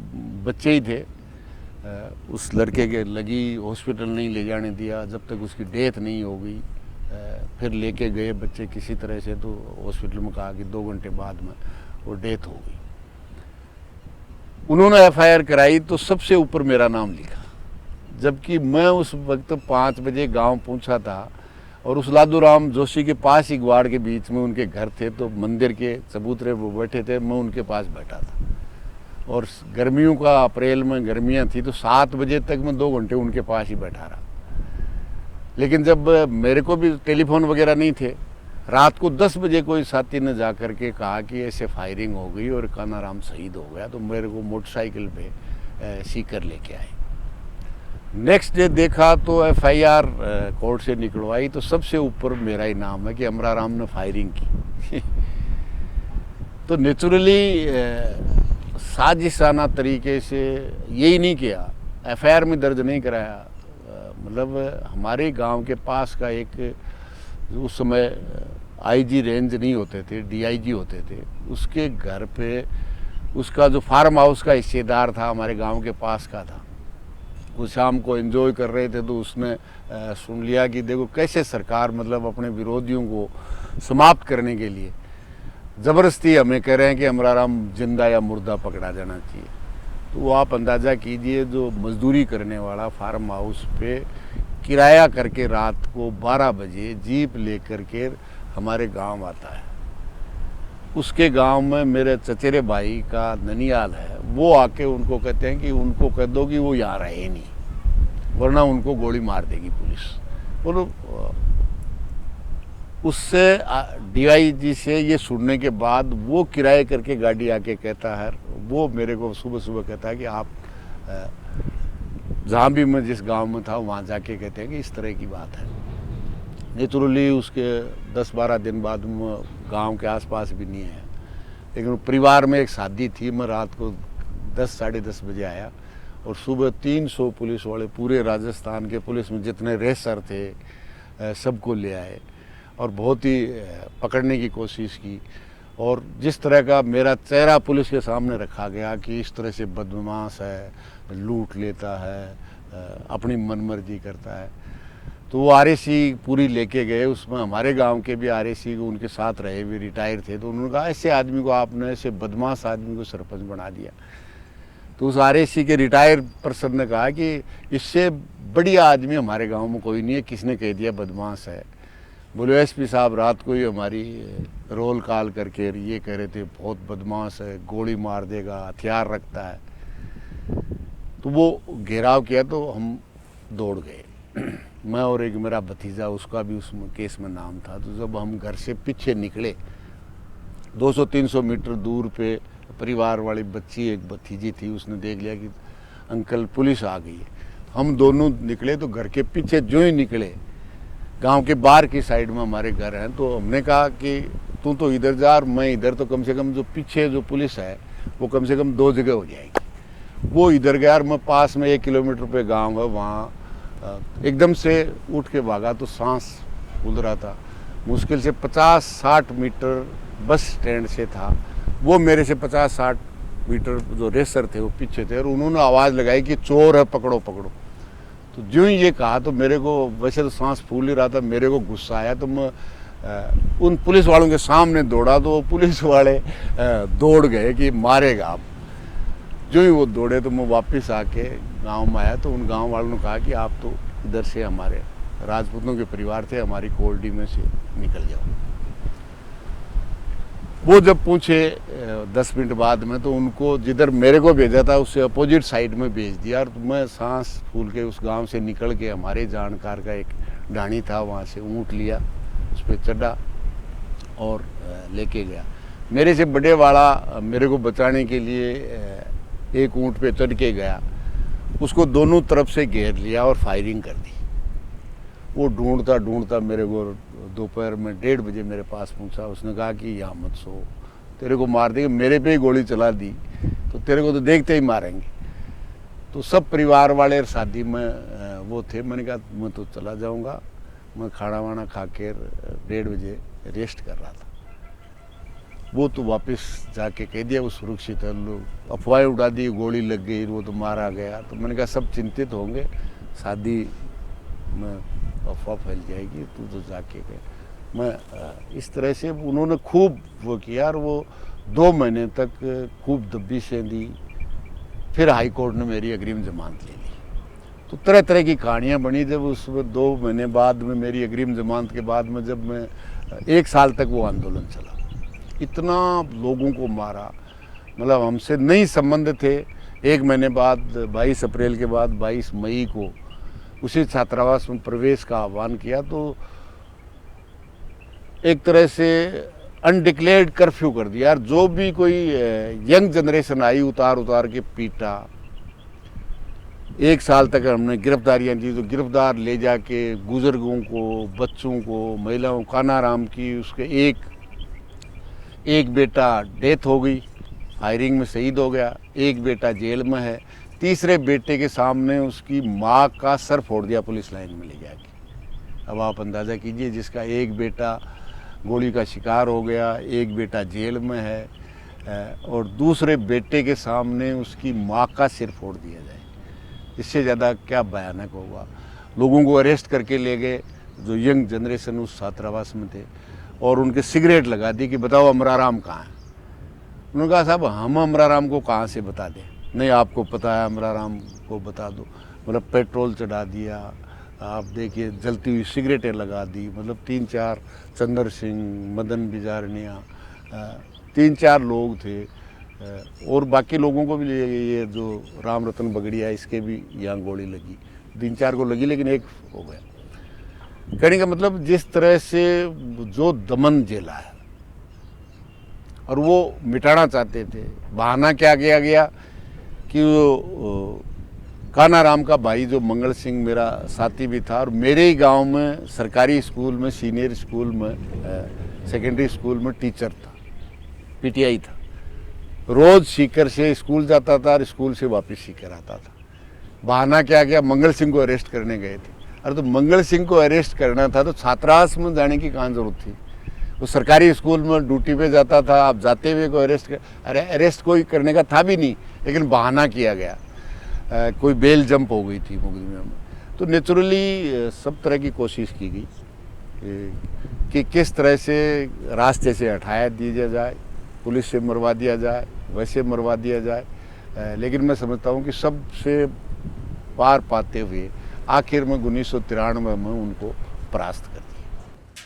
बच्चे ही थे। उस लड़के के लगी, हॉस्पिटल नहीं ले जाने दिया जब तक उसकी डेथ नहीं हो गई। फिर लेके गए बच्चे किसी तरह से, तो हॉस्पिटल में कहा कि 2 घंटे बाद में वो डेथ हो गई। उन्होंने एफआईआर कराई तो सबसे ऊपर मेरा नाम लिखा, जबकि मैं उस वक्त 5 बजे गांव पहुंचा था और उस लादूराम जोशी के पास ही ग्वाड़ के बीच में उनके घर थे। तो मंदिर के चबूतरे वो बैठे थे, मैं उनके पास बैठा था। और गर्मियों का अप्रैल में गर्मियां थी, तो 7 बजे तक मैं 2 घंटे उनके पास ही बैठा रहा। लेकिन जब मेरे को भी टेलीफोन वगैरह नहीं थे, रात को 10 बजे कोई साथी ने जा कर के कहा कि ऐसे फायरिंग हो गई और कानाराम शहीद हो गया, तो मेरे को मोटरसाइकिल पे सीकर लेके आए। नेक्स्ट डे देखा तो एफआईआर कोर्ट से निकलवाई, तो सबसे ऊपर मेरा ही नाम है कि अमराराम ने फायरिंग की। तो नेचुरली साजिशाना तरीके से यही नहीं किया, एफआईआर में दर्ज नहीं कराया। मतलब हमारे गांव के पास का एक, उस समय आईजी रेंज नहीं होते थे, डीआईजी होते थे, उसके घर पे उसका जो फार्म हाउस का हिस्सेदार था, हमारे गांव के पास का था। वो शाम को एंजॉय कर रहे थे, तो उसने सुन लिया कि देखो कैसे सरकार मतलब अपने विरोधियों को समाप्त करने के लिए ज़बरदस्ती हमें कह रहे हैं कि अमराराम जिंदा या मुर्दा पकड़ा जाना चाहिए। तो वो आप अंदाज़ा कीजिए, जो मजदूरी करने वाला फार्म हाउस पे किराया करके रात को 12 बजे जीप लेकर के हमारे गांव आता है। उसके गांव में मेरे चचेरे भाई का ननियाल है, वो आके उनको कहते हैं कि उनको कह दो कि वो यहाँ रहे नहीं, वरना उनको गोली मार देगी पुलिस। बोलो, उससे डीआईजी से ये सुनने के बाद वो किराए करके गाड़ी आके कहता है, वो मेरे को सुबह सुबह कहता है कि आप जहाँ भी मैं जिस गांव में था वहाँ जाके कहते हैं कि इस तरह की बात है। नेचुरली उसके 10-12 दिन बाद मैं गांव के आसपास भी नहीं है, लेकिन परिवार में एक शादी थी। मैं रात को 10 साढ़े 10 बजे आया और सुबह 300 पुलिस वाले पूरे राजस्थान के पुलिस में जितने रेसर थे सबको ले आए और बहुत ही पकड़ने की कोशिश की। और जिस तरह का मेरा चेहरा पुलिस के सामने रखा गया कि इस तरह से बदमाश है, लूट लेता है, अपनी मनमर्जी करता है, तो वो आरएसी पूरी लेके गए। उसमें हमारे गांव के भी आरएसी उनके साथ रहे हुए रिटायर थे, तो उन्होंने कहा ऐसे आदमी को आपने, ऐसे बदमाश आदमी को सरपंच बना दिया। तो उस आरएसी के रिटायर पर्सन ने कहा कि इससे बढ़िया आदमी हमारे गांव में कोई नहीं है, किसने कह दिया बदमाश है। बोले एसपी साहब रात को ही हमारी रोल कॉल करके ये कह रहे थे बहुत बदमाश है, गोली मार देगा, हथियार रखता है। तो वो घेराव किया तो हम दौड़ गए मैं और एक मेरा भतीजा, उसका भी उस केस में नाम था। तो जब हम घर से पीछे निकले 200-300 मीटर दूर पे परिवार वाली बच्ची, एक भतीजी थी, उसने देख लिया कि अंकल पुलिस आ गई है। हम दोनों निकले तो घर के पीछे जो ही निकले, गांव के बाहर की साइड में हमारे घर हैं, तो हमने कहा कि तू तो इधर जा और मैं इधर, तो कम से कम जो पीछे जो पुलिस है वो कम से कम 2 जगह हो जाएगी। वो इधर गया और मैं पास में 1 किलोमीटर पे गांव है, वहाँ एकदम से उठ के भागा तो सांस फूल रहा था। मुश्किल से 50-60 मीटर बस स्टैंड से था, वो मेरे से 50-60 मीटर जो रेसर थे वो पीछे थे, और उन्होंने आवाज़ लगाई कि चोर है, पकड़ो पकड़ो। तो जो ही ये कहा तो मेरे को, वैसे तो सांस फूल ही रहा था, मेरे को गुस्सा आया, तो मैं उन पुलिस वालों के सामने दौड़ा। तो पुलिस वाले दौड़ गए कि मारेगा आप। जो ही वो दौड़े तो मैं वापस आके गांव में आया, तो उन गांव वालों ने कहा कि आप तो इधर से, हमारे राजपूतों के परिवार थे, हमारी कोल्डी में से निकल जाओ। वो जब पूछे 10 मिनट बाद में, तो उनको जिधर मेरे को भेजा था उससे अपोजिट साइड में भेज दिया। और मैं सांस फूल के उस गांव से निकल के हमारे जानकार का एक ढाणी था, वहाँ से ऊँट लिया, उस पर चढ़ा और लेके गया। मेरे से बड़े वाला मेरे को बचाने के लिए एक ऊँट पे चढ़ के गया, उसको दोनों तरफ से घेर लिया और फायरिंग कर दी। वो ढूंढता ढूंढता मेरे को दोपहर में 1:30 बजे मेरे पास पहुंचा। उसने कहा कि यहाँ मत सो, तेरे को मार देंगे। मेरे पे ही गोली चला दी तो तेरे को तो देखते ही मारेंगे। तो सब परिवार वाले शादी में वो थे। मैंने कहा मैं तो चला जाऊँगा। मैं खाना वाना खा कर 1:30 बजे रेस्ट कर रहा था। वो तो वापस जाके कह दिया वो सुरक्षित है, लोग अफवाहें उड़ा दी, गोली लग गई, वो तो मारा गया। तो मैंने कहा सब चिंतित होंगे, शादी में अफवाह फैल जाएगी, तू तो जाके गए। मैं इस तरह से उन्होंने खूब वो किया, और वो 2 महीने तक खूब दबिशें दी। फिर हाई कोर्ट ने मेरी अग्रिम जमानत ले ली। तो तरह तरह की कहानियाँ बनी। जब उसमें 2 महीने बाद में मेरी अग्रिम जमानत के बाद में, जब मैं 1 साल तक वो आंदोलन चला, इतना लोगों को मारा, मतलब हमसे नहीं संबंध थे। 1 महीने बाद 22 अप्रैल के बाद 22 मई को उसी छात्रावास में प्रवेश का आह्वान किया। तो एक तरह से अनडिक्लेयर्ड कर्फ्यू कर दिया। और जो भी कोई यंग जनरेशन आई, उतार के पीटा। 1 साल तक हमने गिरफ्तारियाँ की। तो गिरफ्तार ले जाके बुजुर्गों को, बच्चों को, महिलाओं, कानाराम की, उसके एक बेटा डेथ हो गई, फायरिंग में शहीद हो गया। एक बेटा जेल में है। तीसरे बेटे के सामने उसकी माँ का सर फोड़ दिया पुलिस लाइन में ले जाके। अब आप अंदाज़ा कीजिए, जिसका एक बेटा गोली का शिकार हो गया, एक बेटा जेल में है, और दूसरे बेटे के सामने उसकी माँ का सिर फोड़ दिया जाए, इससे ज़्यादा क्या भयानक होगा। लोगों को अरेस्ट करके ले गए जो यंग जनरेशन उस छात्रावास में थे, और उनके सिगरेट लगा दी कि बताओ अमराराम कहाँ है। उन्होंने कहा साहब हम अमराराम को कहाँ से बता दें, नहीं आपको पता है अमराराम को बता दो। मतलब पेट्रोल चढ़ा दिया, आप देखिए जलती हुई सिगरेटें लगा दी। मतलब 3-4 चंद्र सिंह, मदन बिजारनिया, 3-4 लोग थे, और बाकी लोगों को भी ये जो राम रतन बगड़िया, इसके भी यहाँ गोली लगी। 3-4 को लगी, लेकिन एक हो गया। कहने का मतलब जिस तरह से जो दमन झेला है, और वो मिटाना चाहते थे। बहाना क्या किया गया कि वो कानाराम का भाई जो मंगल सिंह मेरा साथी भी था, और मेरे ही गांव में सरकारी स्कूल में, सीनियर स्कूल में, सेकेंडरी स्कूल में टीचर था, पीटीआई था। रोज़ सीकर से स्कूल जाता था और स्कूल से वापस सीकर आता था। बहाना क्या किया, मंगल सिंह को अरेस्ट करने गए थे। अरे तो मंगल सिंह को अरेस्ट करना था तो छात्रावास में जाने की कहाँ जरूरत थी? वो सरकारी स्कूल में ड्यूटी पे जाता था, आप जाते हुए को अरेस्ट कर, अरे अरेस्ट कोई करने का था भी नहीं, लेकिन बहाना किया गया। कोई बेल जंप हो गई थी मुकदमे में। तो नेचुरली सब तरह की कोशिश की गई कि किस तरह से रास्ते से हटाया दिया जाए, पुलिस से मरवा दिया जाए, वैसे मरवा दिया जाए। लेकिन मैं समझता हूँ कि सबसे पार पाते हुए आखिर में 1993 में उनको परास्त कर दिया।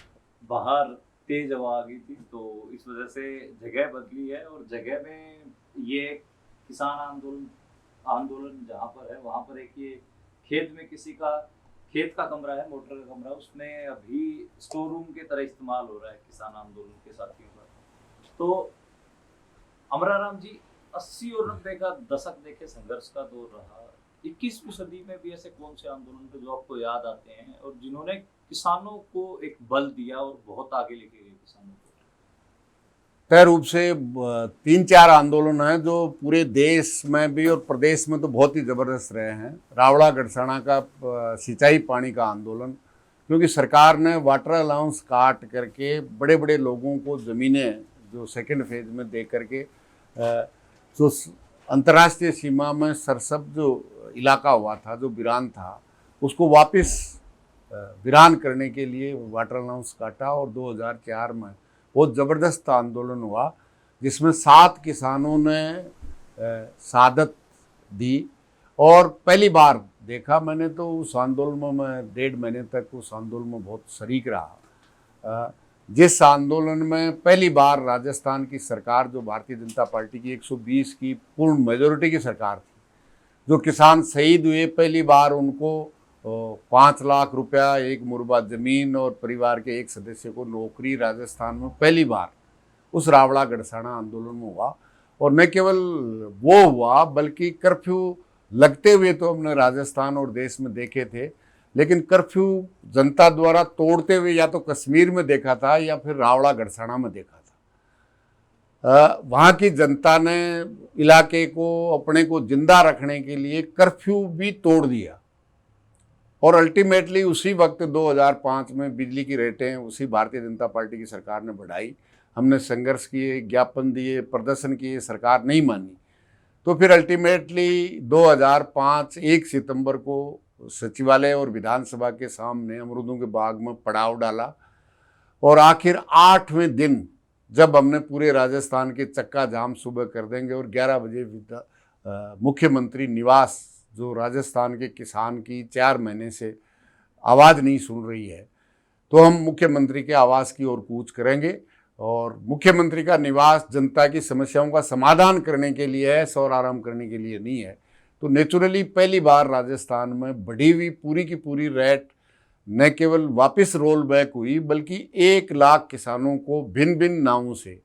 बाहर तेज हवा आ गई थी तो इस वजह से जगह बदली है, और जगह में ये किसान आंदोलन जहाँ पर है वहाँ पर एक ये खेत में किसी का खेत का कमरा है, मोटर का कमरा, उसमें अभी स्टोर रूम के तरह इस्तेमाल हो रहा है किसान आंदोलन के साथियों का। तो अमराराम जी, 80 और 90 का दशक देखे संघर्ष का दौर रहा। 21वीं सदी में भी ऐसे कौन से आंदोलन थे जो आपको याद आते हैं और जिन्होंने किसानों को एक बल दिया और बहुत आगे लेके गए किसानों को?
तय रूप से 3-4 आंदोलन हैं जो पूरे देश में भी और प्रदेश में तो बहुत ही ज़बरदस्त रहे हैं। रावड़ा गढ़साना का सिंचाई पानी का आंदोलन, क्योंकि सरकार ने वाटर अलाउंस काट करके बड़े बड़े लोगों को ज़मीनें जो सेकंड फेज में दे करके जो अंतर्राष्ट्रीय सीमा में सरसब जो इलाका हुआ था, जो वीरान था, उसको वापस वीरान करने के लिए वाटर अलाउंस काटा। और 2004 में बहुत ज़बरदस्त आंदोलन हुआ जिसमें 7 किसानों ने शहादत दी। और पहली बार देखा मैंने तो उस आंदोलन में, मैं 1.5 महीने तक उस आंदोलन में बहुत शरीक रहा। जिस आंदोलन में पहली बार राजस्थान की सरकार, जो भारतीय जनता पार्टी की 120 की पूर्ण मेजोरिटी की सरकार थी, जो किसान शहीद हुए पहली बार उनको 5 लाख रुपया, एक मुरबा ज़मीन और परिवार के एक सदस्य को नौकरी राजस्थान में पहली बार उस रावड़ा गढ़साना आंदोलन में हुआ। और न केवल वो हुआ बल्कि कर्फ्यू लगते हुए तो हमने राजस्थान और देश में देखे थे, लेकिन कर्फ्यू जनता द्वारा तोड़ते हुए या तो कश्मीर में देखा था या फिर रावड़ा गढ़साना में देखा था। वहाँ की जनता ने इलाके को, अपने को जिंदा रखने के लिए कर्फ्यू भी तोड़ दिया। और अल्टीमेटली उसी वक्त 2005 में बिजली की रेटें उसी भारतीय जनता पार्टी की सरकार ने बढ़ाई। हमने संघर्ष किए, ज्ञापन दिए, प्रदर्शन किए, सरकार नहीं मानी। तो फिर अल्टीमेटली 2005 1 सितंबर को सचिवालय और विधानसभा के सामने अमरूदों के बाग में पड़ाव डाला। और आखिर 8वें दिन जब हमने पूरे राजस्थान के चक्का जाम सुबह कर देंगे और 11 बजे मुख्यमंत्री निवास, जो राजस्थान के किसान की 4 महीने से आवाज़ नहीं सुन रही है, तो हम मुख्यमंत्री के आवास की ओर कूच करेंगे। और मुख्यमंत्री का निवास जनता की समस्याओं का समाधान करने के लिए है, सौर आराम करने के लिए नहीं है। तो नेचुरली पहली बार राजस्थान में बढ़ी हुई पूरी की पूरी रेट न केवल वापस रोल बैक हुई, बल्कि 1 लाख किसानों को भिन्न भिन्न नावों से,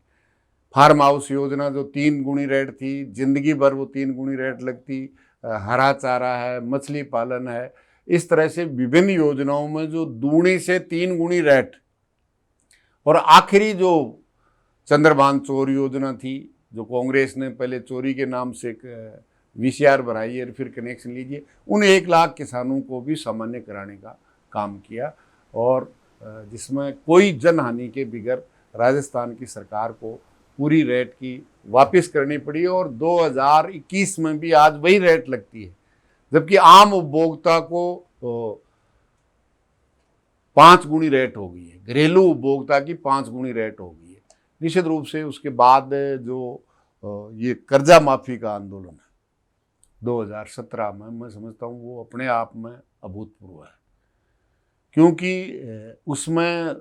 फार्म हाउस योजना जो 3 गुनी रेट थी, जिंदगी भर वो 3 गुनी रेट लगती, हरा चारा है, मछली पालन है, इस तरह से विभिन्न योजनाओं में जो 2 से 3 गुनी रेट। और आखिरी जो चंद्रभान चोर योजना थी, जो कांग्रेस ने पहले चोरी के नाम से VCR भराई और फिर कनेक्शन लीजिए, उन 1 लाख किसानों को भी सामान्य कराने का काम किया। और जिसमें कोई जनहानि के बगैर राजस्थान की सरकार को पूरी रेट की वापस करनी पड़ी। और 2021 में भी आज वही रेट लगती है, जबकि आम उपभोक्ता को 5 गुनी रेट हो गई है, घरेलू उपभोक्ता की 5 गुनी रेट हो गई है। निश्चित रूप से उसके बाद जो ये कर्जा माफी का आंदोलन है 2017 में, मैं समझता हूँ वो अपने आप में अभूतपूर्व है, क्योंकि उसमें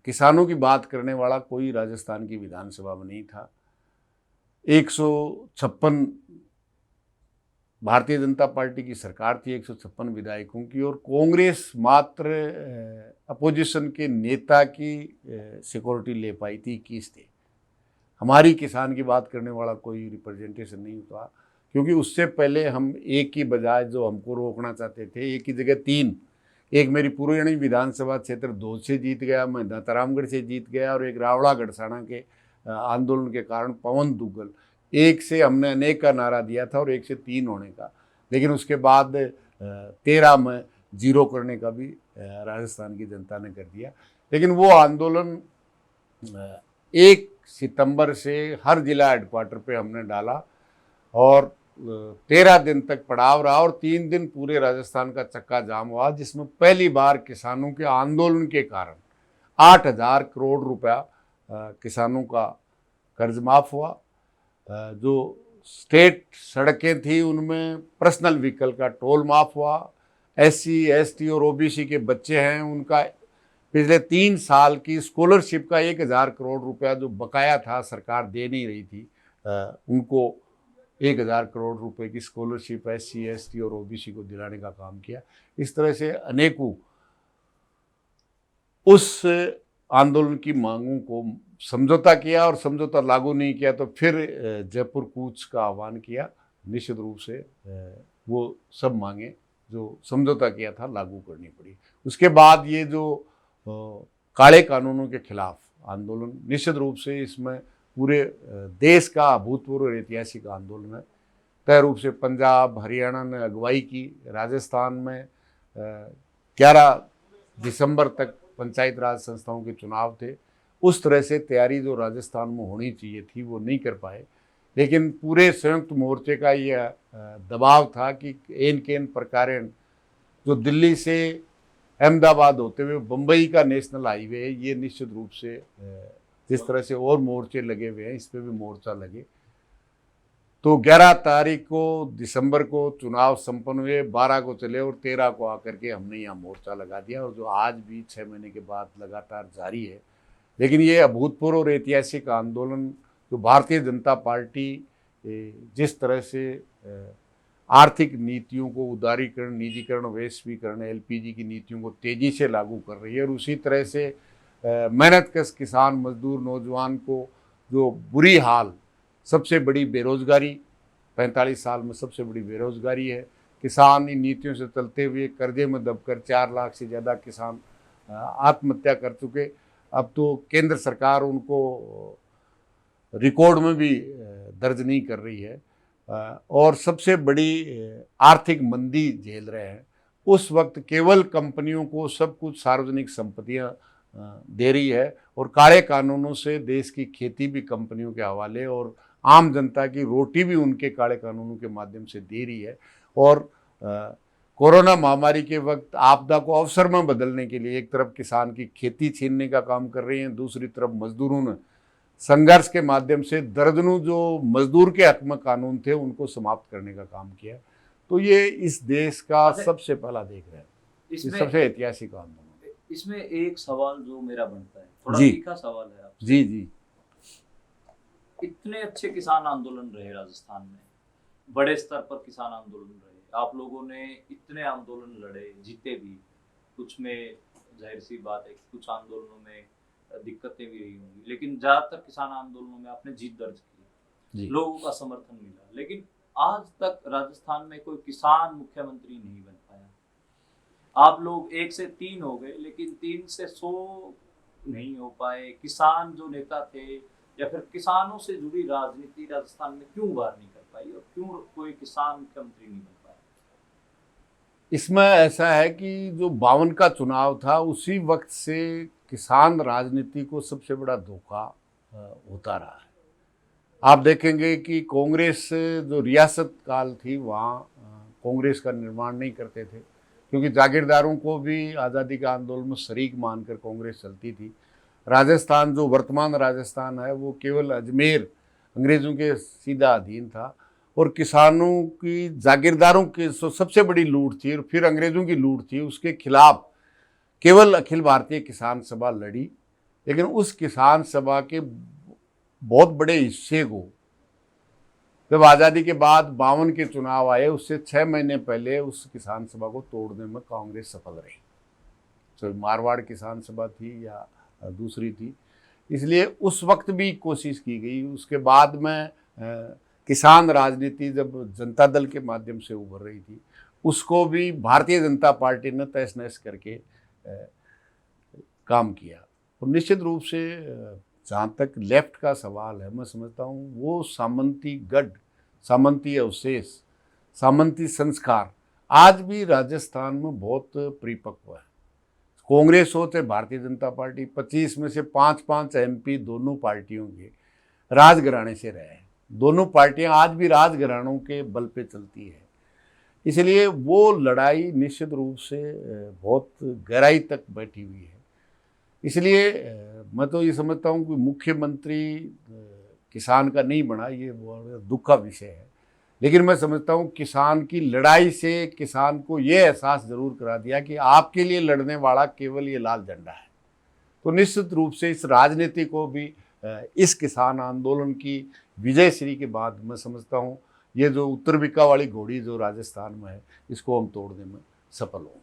किसानों की बात करने वाला कोई राजस्थान की विधानसभा में नहीं था। 156 भारतीय जनता पार्टी की सरकार थी, 156 विधायकों की, और कांग्रेस मात्र अपोजिशन के नेता की सिक्योरिटी ले पाई थी, 21 थे। हमारी किसान की बात करने वाला कोई रिप्रेजेंटेशन नहीं हुआ, क्योंकि उससे पहले हम एक की बजाय जो हमको रोकना चाहते थे, एक की जगह 3, एक मेरी पुरानी विधानसभा क्षेत्र 2 से जीत गया, मैं दातारामगढ़ से जीत गया, और एक रावड़ा गढ़साना के आंदोलन के कारण पवन दुग्गल, 1 से हमने अनेक का नारा दिया था और 1 से 3 होने का, लेकिन उसके बाद 13 में जीरो करने का भी राजस्थान की जनता ने कर दिया। लेकिन वो आंदोलन 1 सितंबर से हर जिला हेडक्वार्टर पे हमने डाला और 13 दिन तक पड़ाव रहा और 3 दिन पूरे राजस्थान का चक्का जाम हुआ, जिसमें पहली बार किसानों के आंदोलन के कारण 8,000 करोड़ रुपया किसानों का कर्ज माफ हुआ। जो स्टेट सड़कें थी उनमें पर्सनल व्हीकल का टोल माफ हुआ। SC ST और OBC के बच्चे हैं उनका पिछले 3 साल की स्कॉलरशिप का 1,000 करोड़ रुपया जो बकाया था, सरकार दे नहीं रही थी, उनको 1,000 करोड़ रुपए की स्कॉलरशिप SC ST और OBC को दिलाने का काम किया। इस तरह से अनेकों उस आंदोलन की मांगों को समझौता किया और समझौता लागू नहीं किया तो फिर जयपुर कूच का आह्वान किया। निश्चित रूप से वो सब मांगे जो समझौता किया था लागू करनी पड़ी। उसके बाद ये जो काले कानूनों के खिलाफ आंदोलन, निश्चित रूप से इसमें पूरे देश का अभूतपूर्व और ऐतिहासिक आंदोलन है। तय रूप से पंजाब हरियाणा ने अगुवाई की। राजस्थान में 11 दिसंबर तक पंचायत राज संस्थाओं के चुनाव थे। उस तरह से तैयारी जो राजस्थान में होनी चाहिए थी वो नहीं कर पाए, लेकिन पूरे संयुक्त मोर्चे का यह दबाव था कि एन केन प्रकारेण जो दिल्ली से अहमदाबाद होते हुए बम्बई का नेशनल हाईवे है, ये निश्चित रूप से जिस तरह से और मोर्चे लगे हुए हैं इस पर भी मोर्चा लगे। तो 11 तारीख को दिसंबर को चुनाव संपन्न हुए, 12 को चले और 13 को आकर के हमने यहाँ मोर्चा लगा दिया और जो आज भी 6 महीने के बाद लगातार जारी है। लेकिन ये अभूतपूर्व और ऐतिहासिक आंदोलन जो भारतीय जनता पार्टी जिस तरह से आर्थिक नीतियों को उदारीकरण, निजीकरण, वैश्वीकरण, LPG की नीतियों को तेजी से लागू कर रही है और उसी तरह से मेहनतकश किसान मजदूर नौजवान को जो बुरी हाल, सबसे बड़ी बेरोजगारी, 45 साल में सबसे बड़ी बेरोजगारी है। किसान इन नीतियों से चलते हुए कर्जे में दबकर 4 लाख से ज़्यादा किसान आत्महत्या कर चुके। अब तो केंद्र सरकार उनको रिकॉर्ड में भी दर्ज नहीं कर रही है और सबसे बड़ी आर्थिक मंदी झेल रहे हैं। उस वक्त केवल कंपनियों को सब कुछ सार्वजनिक संपत्तियां दे रही है और काले कानूनों से देश की खेती भी कंपनियों के हवाले और आम जनता की रोटी भी उनके काले कानूनों के माध्यम से दे रही है। और कोरोना महामारी के वक्त आपदा को अवसर में बदलने के लिए एक तरफ किसान की खेती छीनने का काम कर रही हैं, दूसरी तरफ मजदूरों ने संघर्ष के माध्यम से दर्जनों जो मजदूर के हक में कानून थे उनको समाप्त करने का काम किया। तो ये इस देश का सबसे पहला देख रहे हैं, इस सबसे ऐतिहासिक आंदोलन।
इसमें एक सवाल जो मेरा बनता है, थोड़ा
जी।
तीखा सवाल है आपसे।
जी।
इतने अच्छे किसान आंदोलन रहे राजस्थान में, बड़े स्तर पर किसान आंदोलन रहे, आप लोगों ने इतने आंदोलन लड़े, जीते भी, कुछ में जाहिर सी बात है कुछ आंदोलनों में दिक्कतें भी रही होंगी, लेकिन ज्यादातर किसान आंदोलनों में आपने जीत दर्ज की, लोगों का समर्थन मिला। लेकिन आज तक राजस्थान में कोई किसान मुख्यमंत्री नहीं बन पाया। आप लोग 1 से 3 हो गए, लेकिन 3 से 100 नहीं हो पाए। किसान जो नेता थे या फिर किसानों से जुड़ी राजनीति राजस्थान में क्यों उभार नहीं कर पाई और क्यों कोई किसान मुख्यमंत्री नहीं बन पाया?
इसमें ऐसा है कि जो 52 का चुनाव था उसी वक्त से किसान राजनीति को सबसे बड़ा धोखा होता रहा है। आप देखेंगे कि कांग्रेस जो रियासत काल थी वहाँ कांग्रेस का निर्माण नहीं करते थे, क्योंकि जागीरदारों को भी आज़ादी के आंदोलन में शरीक मानकर कांग्रेस चलती थी। राजस्थान जो वर्तमान राजस्थान है वो केवल अजमेर अंग्रेज़ों के सीधा अधीन था और किसानों की, जागीरदारों की सबसे बड़ी लूट थी और फिर अंग्रेज़ों की लूट थी। उसके खिलाफ केवल अखिल भारतीय किसान सभा लड़ी, लेकिन उस किसान सभा के बहुत बड़े हिस्से को जब आज़ादी के बाद 52 के चुनाव आए उससे 6 महीने पहले उस किसान सभा को तोड़ने में कांग्रेस सफल रही। तो मारवाड़ किसान सभा थी या दूसरी थी, इसलिए उस वक्त भी कोशिश की गई। उसके बाद में किसान राजनीति जब जनता दल के माध्यम से उभर रही थी उसको भी भारतीय जनता पार्टी ने तहस नहस करके काम किया। और निश्चित रूप से जहाँ तक लेफ्ट का सवाल है, मैं समझता हूँ वो सामंती गढ़, सामंती अवशेष, सामंती संस्कार आज भी राजस्थान में बहुत परिपक्व है। कांग्रेस हो चाहे भारतीय जनता पार्टी, 25 में से 5-5 MP दोनों पार्टियों के राजघराने से रहे हैं। दोनों पार्टियां आज भी राजघरानों के बल पे चलती है, इसलिए वो लड़ाई निश्चित रूप से बहुत गहराई तक बैठी हुई है। इसलिए मैं तो ये समझता हूँ कि मुख्यमंत्री किसान का नहीं बना, ये बहुत दुख का विषय है, लेकिन मैं समझता हूँ किसान की लड़ाई से किसान को ये एहसास जरूर करा दिया कि आपके लिए लड़ने वाला केवल ये लाल झंडा है। तो निश्चित रूप से इस राजनीति को भी इस किसान आंदोलन की विजय श्री के बाद मैं समझता हूँ ये जो उत्तरविका वाली घोड़ी जो राजस्थान में है, इसको हम तोड़ने में सफल होंगे।